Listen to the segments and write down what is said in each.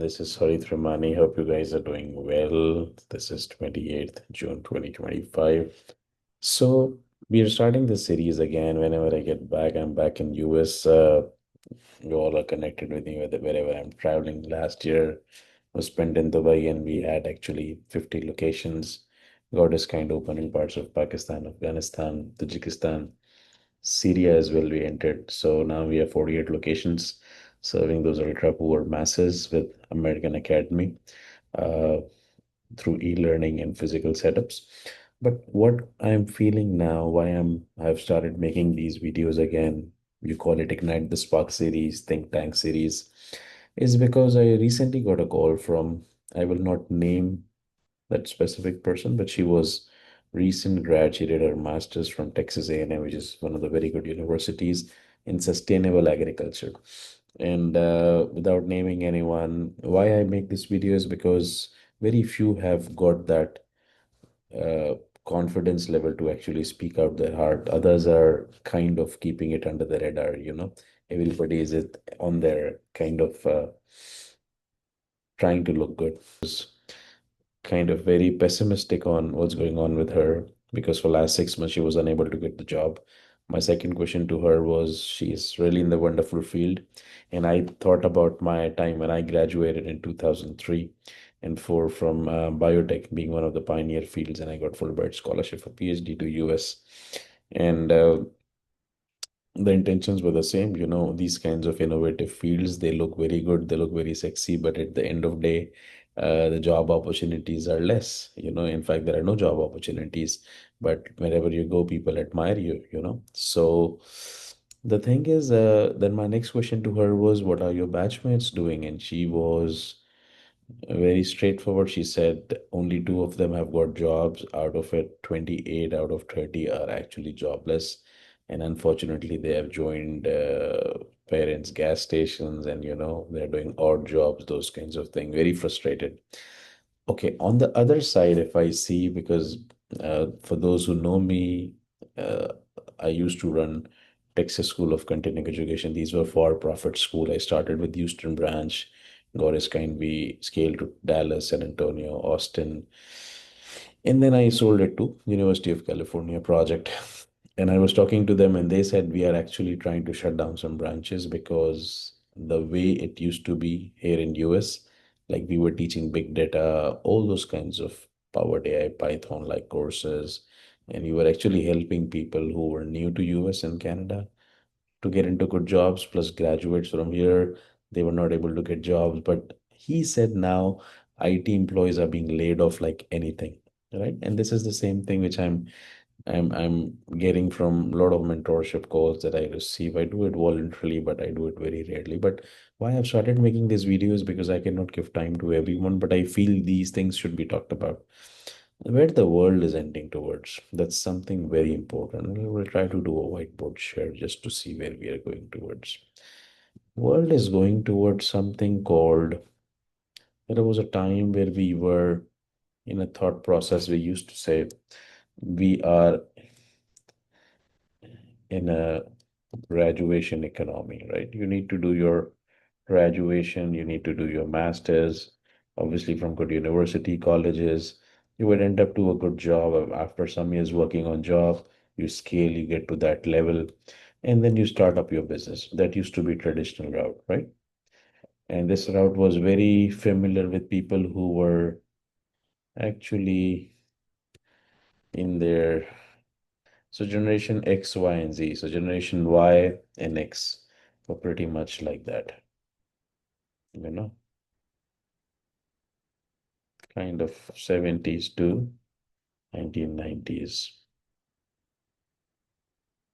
This is Farid Premani. Hope you guys are doing well. This is 28th June 2025. So we are starting this series again. Whenever I get back, I'm back in US. You all are connected with me wherever I'm traveling. Last year was spent in Dubai, and we had actually 50 locations. God is kind open in parts of Pakistan, Afghanistan, Tajikistan, Syria as well. We entered. So now we have 48 locations serving those ultra poor masses with American Academy uh, through e-learning and physical setups. But what I'm feeling now, why I've started making these videos again, you call it Ignite the Spark series, Think Tank series, is because I recently got a call from, I will not name that specific person, but she was recent grad. She did her master's from Texas A&M, which is one of the very good universities in sustainable agriculture. And without naming anyone, why I make this video is because very few have got that uh, confidence level to actually speak out their heart. Others are kind of keeping it under the radar. Everybody is it on their kind of trying to look good. Kind of very pessimistic on what's going on with her because for last 6 months she was unable to get the job. My second question to her was she's really in the wonderful field. And I thought about my time when I graduated in 2003 and 4 from biotech being one of the pioneer fields, and I got Fulbright scholarship for PhD to US. And the intentions were the same. These kinds of innovative fields, they look very good, they look very sexy, but at the end of day, the job opportunities are less. In fact, there are no job opportunities, but wherever you go, people admire you. So the thing is, then my next question to her was, what are your batchmates doing? And she was very straightforward. She said only two of them have got jobs. Out of it, 28 out of 30 are actually jobless. And unfortunately, they have joined parents' gas stations, and they're doing odd jobs, those kinds of things. Very frustrated. Okay, on the other side, if I see, because for those who know me, uh, I used to run Texas School of Continuing Education. These were for-profit school. I started with Houston branch, got as kind we scaled to Dallas, San Antonio, Austin, and then I sold it to University of California project. And I was talking to them, and they said we are actually trying to shut down some branches because the way it used to be here in US, like we were teaching big data, all those kinds of Powered AI, Python like courses, and we were actually helping people who were new to US and Canada to get into good jobs, plus graduates from here, they were not able to get jobs. But he said now IT employees are being laid off like anything, right? And this is the same thing which I'm getting from a lot of mentorship calls that I receive. I do it voluntarily, but I do it very rarely. But why I've started making these videos, because I cannot give time to everyone, but I feel these things should be talked about. Where the world is ending towards, that's something very important. We will try to do a whiteboard share just to see where we are going towards. World is going towards something called, there was a time where we were in a thought process. We used to say we are in a graduation economy, right? You need to do your graduation, you need to do your master's, obviously from good university, colleges. You would end up to a good job. After some years working on job, you scale, you get to that level, and then you start up your business. That used to be traditional route, right? And this route was very familiar with people who were actually in their, so generation X, Y, and Z. So generation Y and X were pretty much like that, you know, kind of 70s to 1990s.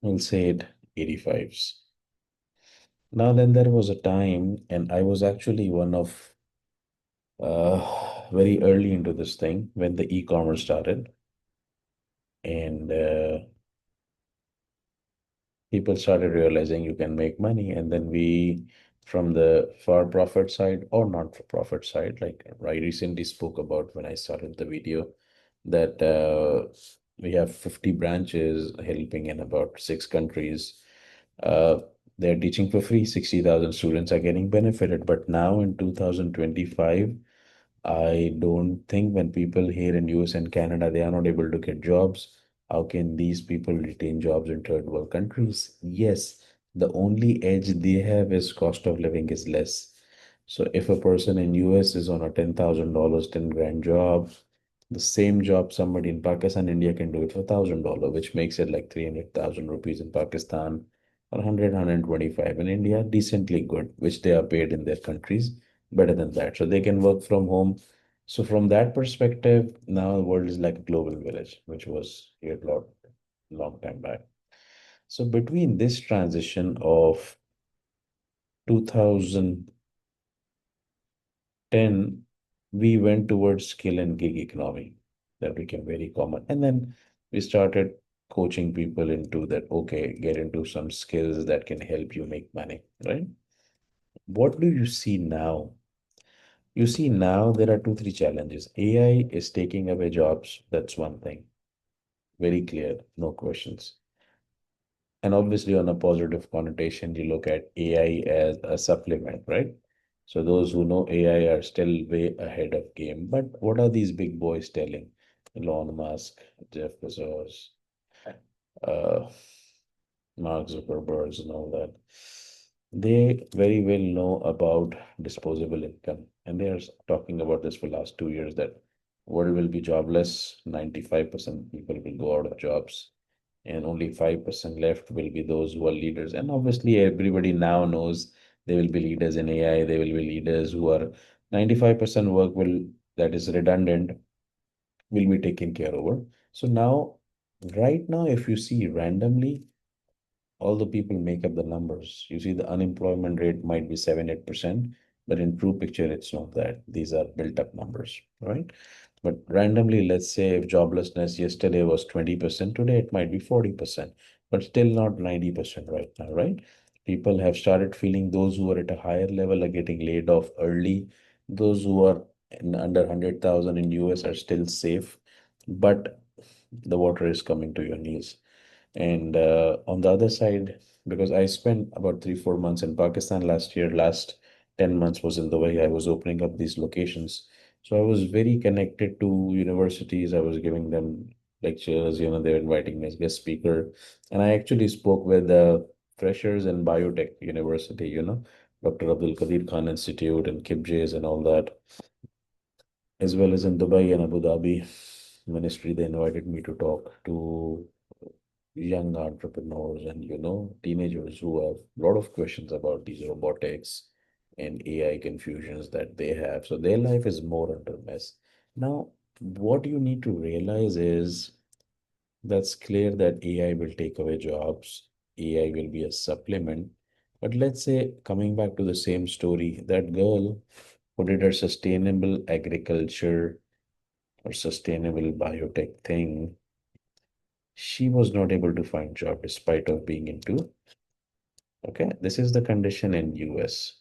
We'll say it 85s. Now then, there was a time, and I was actually one of very early into this thing when the e-commerce started, and people started realizing you can make money. And then we, from the for profit side or not for profit side, like I recently spoke about when I started the video, that we have 50 branches helping in about 6 countries. They're teaching for free. 60,000 students are getting benefited. But now in 2025, I don't think when people here in US and Canada, they are not able to get jobs. How can these people retain jobs in third world countries? Yes, the only edge they have is cost of living is less. So if a person in US is on a $10,000, 10 grand job, the same job somebody in Pakistan, India can do it for $1,000, which makes it like 300,000 rupees in Pakistan or 100, 125 in India, decently good, which they are paid in their countries better than that. So they can work from home. So from that perspective, now the world is like a global village, which was here a long time back. So between this transition of 2010, we went towards skill and gig economy. That became very common. And then we started coaching people into that, okay, get into some skills that can help you make money, right? What do you see now? You see, now there are two, three challenges. AI is taking away jobs. That's one thing. Very clear, no questions. And obviously, on a positive connotation, you look at AI as a supplement, right? So those who know AI are still way ahead of game. But what are these big boys telling? Elon Musk, Jeff Bezos, uh, Mark Zuckerberg, and all that. They very well know about disposable income, and they are talking about this for last 2 years that world will be jobless. 95% people will go out of jobs, and only 5% left will be those who are leaders. And obviously, everybody now knows they will be leaders in AI. They will be leaders who are 95% work will that is redundant will be taken care over. So now, right now, if you see randomly all the people make up the numbers. You see, the unemployment rate might be 7, 8%, but in true picture, it's not that. These are built up numbers, right? But randomly, let's say if joblessness yesterday was 20%, today it might be 40%, but still not 90% right now, right? People have started feeling those who are at a higher level are getting laid off early. Those who are under 100,000 in US are still safe, but the water is coming to your knees. And on the other side, because I spent about 3, 4 months in Pakistan last year, last 10 months was in the way I was opening up these locations. So I was very connected to universities. I was giving them lectures, they were inviting me as guest speaker. And I actually spoke with freshers in biotech university, Dr. Abdul Qadir Khan Institute and KIPJs and all that, as well as in Dubai and Abu Dhabi ministry. They invited me to talk to young entrepreneurs and teenagers who have a lot of questions about these robotics and AI confusions that they have. So their life is more under mess. Now, what you need to realize is that's clear that AI will take away jobs. AI will be a supplement. But let's say, coming back to the same story, that girl who did her sustainable agriculture or sustainable biotech thing, she was not able to find job despite of being into. Okay, this is the condition in US.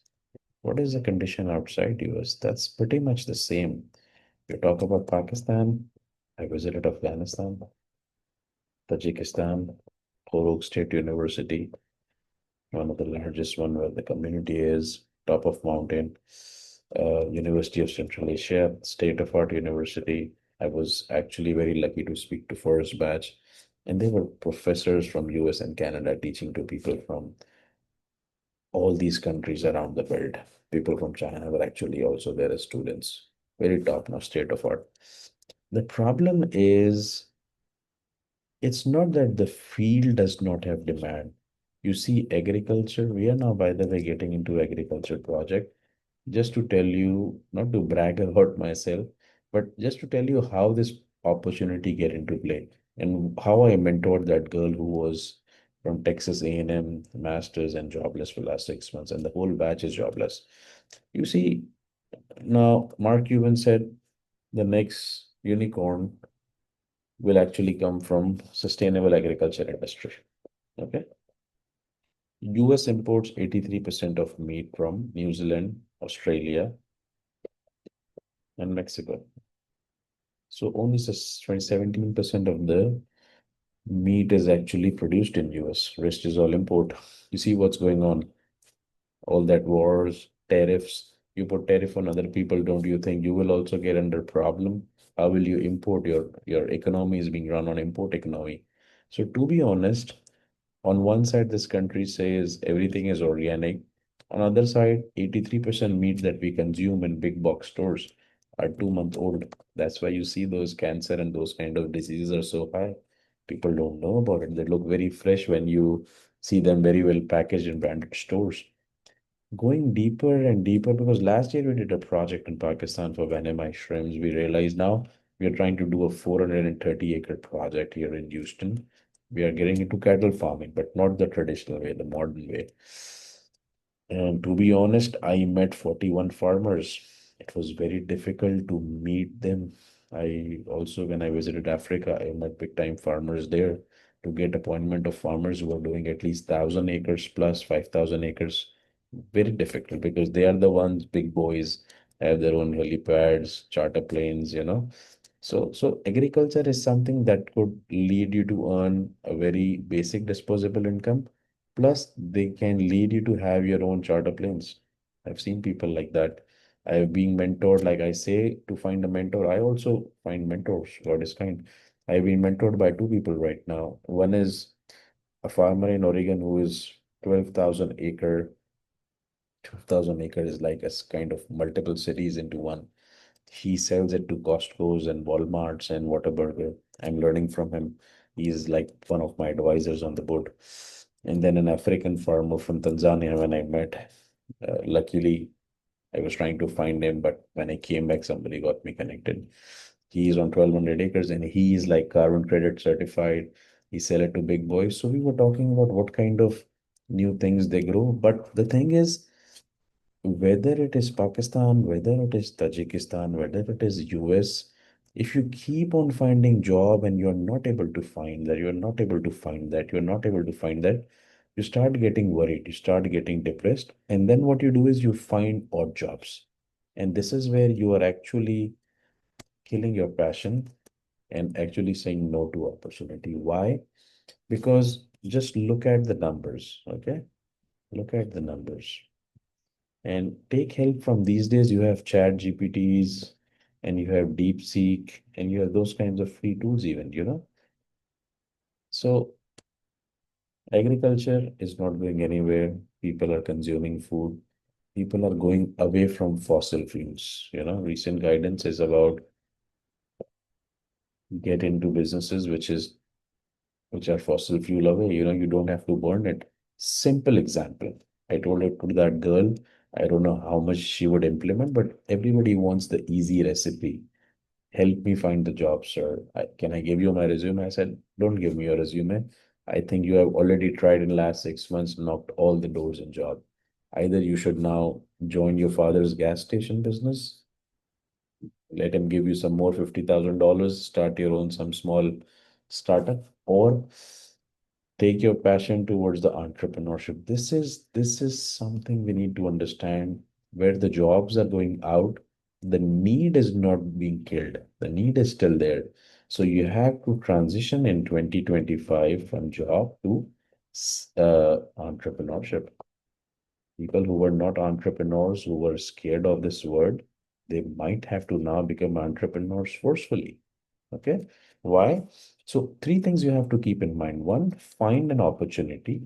What is the condition outside US? That's pretty much the same. You talk about Pakistan. I visited Afghanistan, Tajikistan, Horog State University, one of the largest one where the community is top of mountain. University of Central Asia, state of art university. I was actually very lucky to speak to first batch, and they were professors from US and Canada teaching to people from all these countries around the world. People from China were actually also there as students. Very top notch state of art. The problem is, it's not that the field does not have demand. You see, agriculture, we are now, by the way, getting into agriculture project. Just to tell you, not to brag about myself, but just to tell you how this opportunity get into play and how I mentored that girl who was from Texas A&M, masters and jobless for last 6 months, and the whole batch is jobless. You see, now Mark Cuban said the next unicorn will actually come from sustainable agriculture industry. Okay. US imports 83% of meat from New Zealand, Australia, and Mexico. So only 17% of the Meat is actually produced in US. Rest is all import. You see what's going on? All that wars, tariffs. You put tariff on other people, don't you think you will also get under problem? How will you import? Your economy is being run on import economy. So to be honest, on one side, this country says everything is organic. On other side, 83% meat that we consume in big box stores are 2 month old. That's why you see those cancer and those kind of diseases are so high. People don't know about it. They look very fresh when you see them very well packaged in branded stores. Going deeper and deeper, because last year we did a project in Pakistan for Vanilla shrimps. We realize now we are trying to do a 430-acre project here in Houston. We are getting into cattle farming, but not the traditional way, the modern way. And to be honest, I met 41 farmers. It was very difficult to meet them. I also, when I visited Africa, I met big time farmers there to get appointment of farmers who are doing at least 1,000 acres plus 5,000 acres. Very difficult because they are the ones, big boys, have their own helipads, charter planes. So agriculture is something that could lead you to earn a very basic disposable income. Plus, they can lead you to have your own charter planes. I've seen people like that. I've been mentored, like I say, to find a mentor. I also find mentors. God is kind. I've been mentored by two people right now. One is a farmer in Oregon who is 12,000 acre is like a kind of multiple cities into one. He sells it to Costco's and Walmarts and Whataburger. I'm learning from him. He's like one of my advisors on the board. And then an African farmer from Tanzania when I met. Luckily, I was trying to find him, but when I came back, somebody got me connected. He is on 1,200 acres and he is like carbon credit certified. He sell it to big boys. So we were talking about what kind of new things they grow. But the thing is, whether it is Pakistan, whether it is Tajikistan, whether it is US, if you keep on finding job and you're not able to find that, you're not able to find that, you're not able to find that, you start getting worried, you start getting depressed. And then what you do is you find odd jobs. And this is where you are actually killing your passion and actually saying no to opportunity. Why? Because just look at the numbers, okay? Look at the numbers and take help from these days. You have chat GPTs and you have DeepSeek and you have those kinds of free tools even. So agriculture is not going anywhere. People are consuming food. People are going away from fossil fuels. Recent guidance is about get into businesses which are fossil fuel away. You don't have to burn it. Simple example. I told it to that girl. I don't know how much she would implement, but everybody wants the easy recipe. Help me find the job, sir. Can I give you my resume? I said, don't give me your resume. I think you have already tried in last 6 months, knocked all the doors in job. Either you should now join your father's gas station business, let him give you some more $50,000, start your own some small startup, or take your passion towards the entrepreneurship. This is something we need to understand where the jobs are going out. The need is not being killed. The need is still there. So you have to transition in 2025 from job to entrepreneurship. People who were not entrepreneurs, who were scared of this word, they might have to now become entrepreneurs forcefully. Okay. Why? So, three things you have to keep in mind. One, find an opportunity.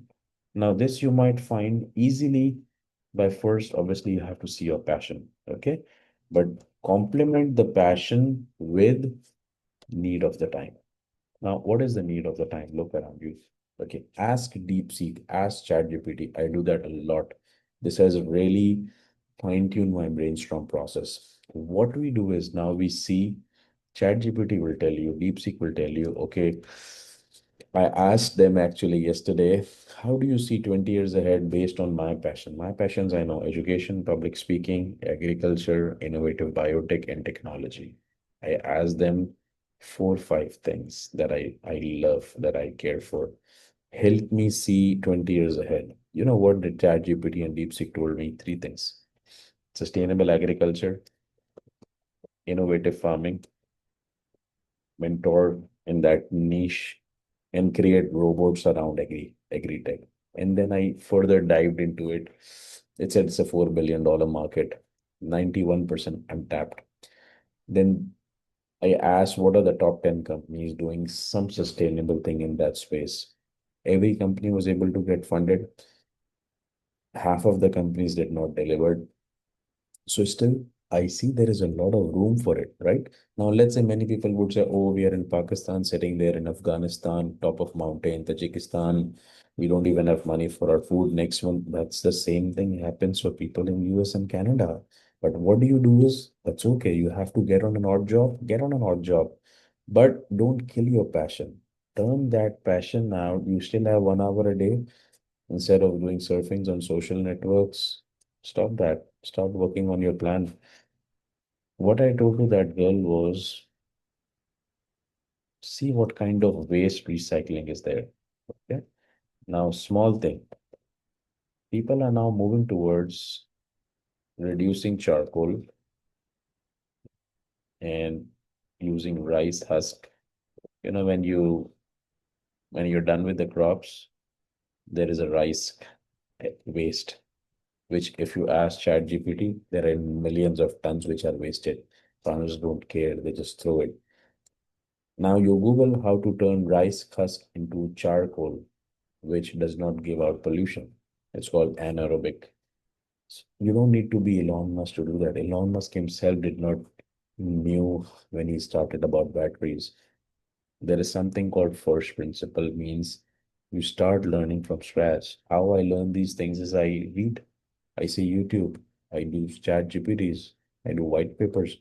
Now, this you might find easily by first, obviously, you have to see your passion. Okay. But complement the passion with need of the time. Now, what is the need of the time? Look around you. Okay. Ask DeepSeek, ask ChatGPT. I do that a lot. This has really fine-tuned my brainstorm process. What we do is now we see ChatGPT will tell you, DeepSeek will tell you, okay, I asked them actually yesterday, how do you see 20 years ahead based on my passion? My passions, I know education, public speaking, agriculture, innovative biotech, and technology. I asked them 4 5 things that I love, that I care for. Help me see 20 years ahead. You know what the ChatGPT and DeepSeek told me? Three things: sustainable agriculture, innovative farming, mentor in that niche, and create robots around agri-tech. And then I further dived into it. It said it's a $4 billion market, 91% untapped. Then I asked what are the top 10 companies doing some sustainable thing in that space. Every company was able to get funded. Half of the companies did not deliver. So still, I see there is a lot of room for it, right? Now, let's say many people would say, oh, we are in Pakistan, sitting there in Afghanistan, top of mountain, Tajikistan. We don't even have money for our food next month. That's the same thing happens for people in US and Canada. But what do you do is, that's okay. You have to get on an odd job, get on an odd job. But don't kill your passion. Turn that passion out. You still have 1 hour a day. Instead of doing surfings on social networks, stop that. Start working on your plan. What I told to that girl was see what kind of waste recycling is there. Okay. Now, small thing. People are now moving towards reducing charcoal and using rice husk. When you're done with the crops, there is a rice waste, which if you ask ChatGPT, there are millions of tons which are wasted. Farmers don't care, they just throw it. Now you Google how to turn rice husk into charcoal, which does not give out pollution. It's called anaerobic. You don't need to be Elon Musk to do that. Elon Musk himself did not knew when he started about batteries. There is something called first principle, means you start learning from scratch. How I learn these things is I read, I see YouTube, I do chat GPTs, I do white papers.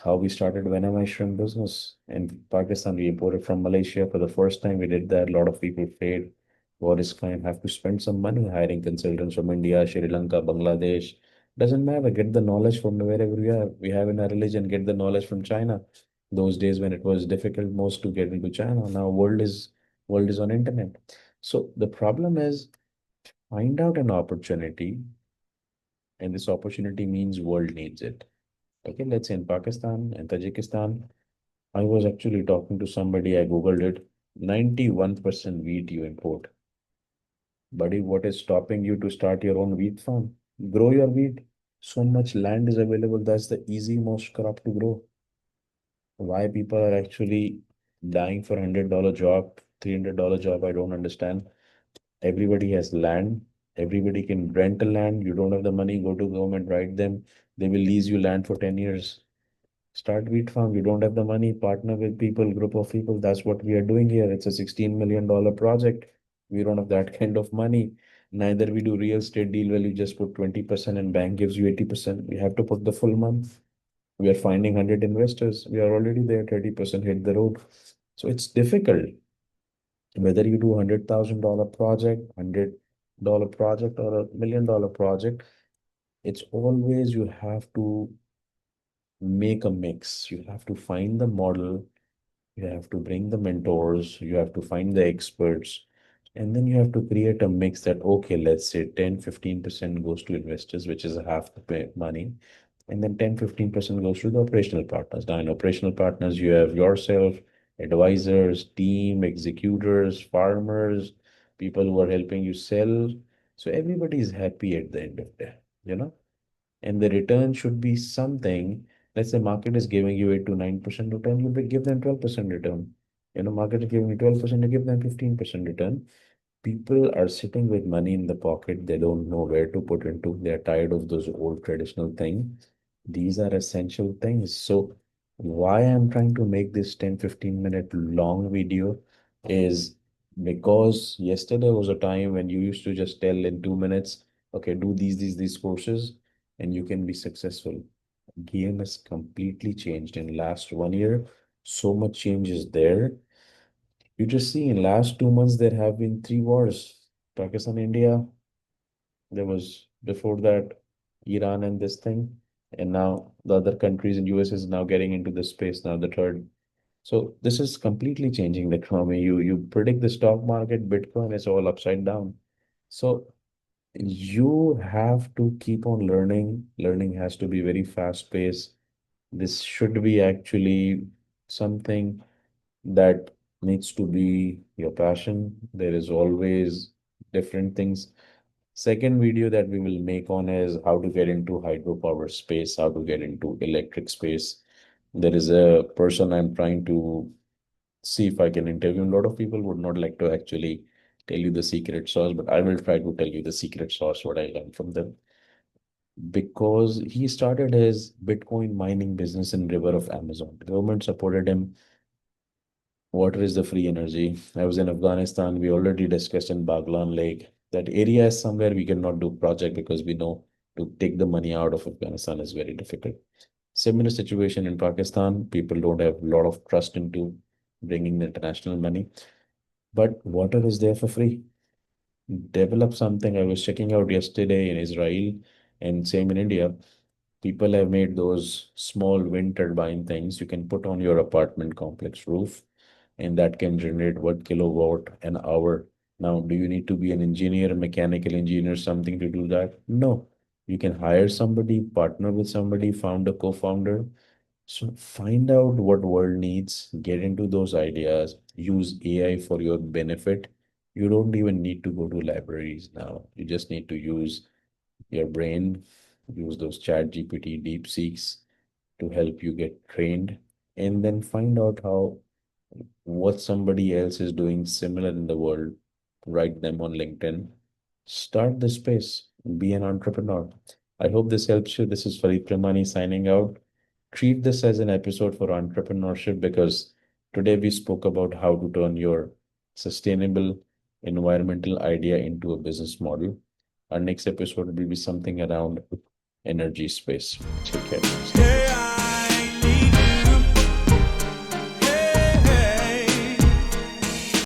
How we started Venema shrimp business in Pakistan, we imported from Malaysia for the first time. We did that. A lot of people paid. What is client have to spend some money hiring consultants from India, Sri Lanka, Bangladesh. Doesn't matter. Get the knowledge from wherever we have in our religion. Get the knowledge from China. Those days when it was difficult most to get into China. Now world is on internet. So the problem is find out an opportunity, and this opportunity means world needs it. Okay, let's say in Pakistan and Tajikistan, I was actually talking to somebody, I Googled it. 91% wheat you import. Buddy, what is stopping you to start your own wheat farm? Grow your wheat. So much land is available. That's the easy most crop to grow. Why people are actually dying for $100 job, $300 job, I don't understand. Everybody has land. Everybody can rent a land. You don't have the money, go to government, write them. They will lease you land for 10 years. Start wheat farm. You don't have the money, partner with people, group of people. That's what we are doing here. It's a $16 million project. We don't have that kind of money. Neither we do real estate deal where you just put 20% and bank gives you 80%. We have to put the full month. We are finding 100 investors. We are already there, 30% hit the road. So it's difficult. Whether you do $100,000 project, $100 project, or $1 million project, it's always you have to make a mix. You have to find the model, you have to bring the mentors, you have to find the experts, and then you have to create a mix that, okay, let's say 10-15% goes to investors, which is half the money, and then 10-15% goes to the operational partners. Now, in operational partners, you have yourself, advisors, team, executors, farmers, people who are helping you sell. So everybody is happy at the end of the day, you know? And the return should be something. Let's say market is giving you 8 to 9% return, you give them 12% return. Market is giving you 12%, you give them 15% return. People are sitting with money in the pocket. They don't know where to put into. They're tired of those old traditional things. These are essential things. So why I'm trying to make this 10-15 minute long video is because yesterday was a time when you used to just tell in 2 minutes, okay, do these courses and you can be successful. Game has completely changed in last 1 year. So much change is there. You just see in last 2 months there have been three wars. Pakistan, India. There was before that Iran and this thing, and now the other countries in US is now getting into the space now the third. So this is completely changing the economy. You predict the stock market, Bitcoin is all upside down. So you have to keep on learning. Learning has to be very fast paced. This should be actually something that needs to be your passion. There is always different things. Second video that we will make on is how to get into hydropower space, how to get into electric space. There is a person I'm trying to see if I can interview. A lot of people would not like to actually tell you the secret sauce, but I will try to tell you the secret sauce, what I learned from them. Because he started his Bitcoin mining business in river of Amazon. The government supported him. Water is the free energy. I was in Afghanistan. We already discussed in Baglan Lake. That area is somewhere we cannot do project because we know to take the money out of Afghanistan is very difficult. Similar situation in Pakistan. People don't have a lot of trust into bringing the international money, but water is there for free. Develop something. I was checking out yesterday in Israel and same in India. People have made those small wind turbine things you can put on your apartment complex roof, and that can generate what kilowatt an hour. Now, do you need to be an engineer, a mechanical engineer, something to do that? No. You can hire somebody, partner with somebody, found a co-founder. So find out what world needs, get into those ideas, use AI for your benefit. You don't even need to go to libraries now. You just need to use your brain, use those chat GPT, deep seeks to help you get trained, and then find out how what somebody else is doing similar in the world, write them on LinkedIn, start the space, be an entrepreneur. I hope this helps you. This is Farid Premani signing out. Treat this as an episode for entrepreneurship because today we spoke about how to turn your sustainable environmental idea into a business model. Our next episode will be something around energy space. Take care.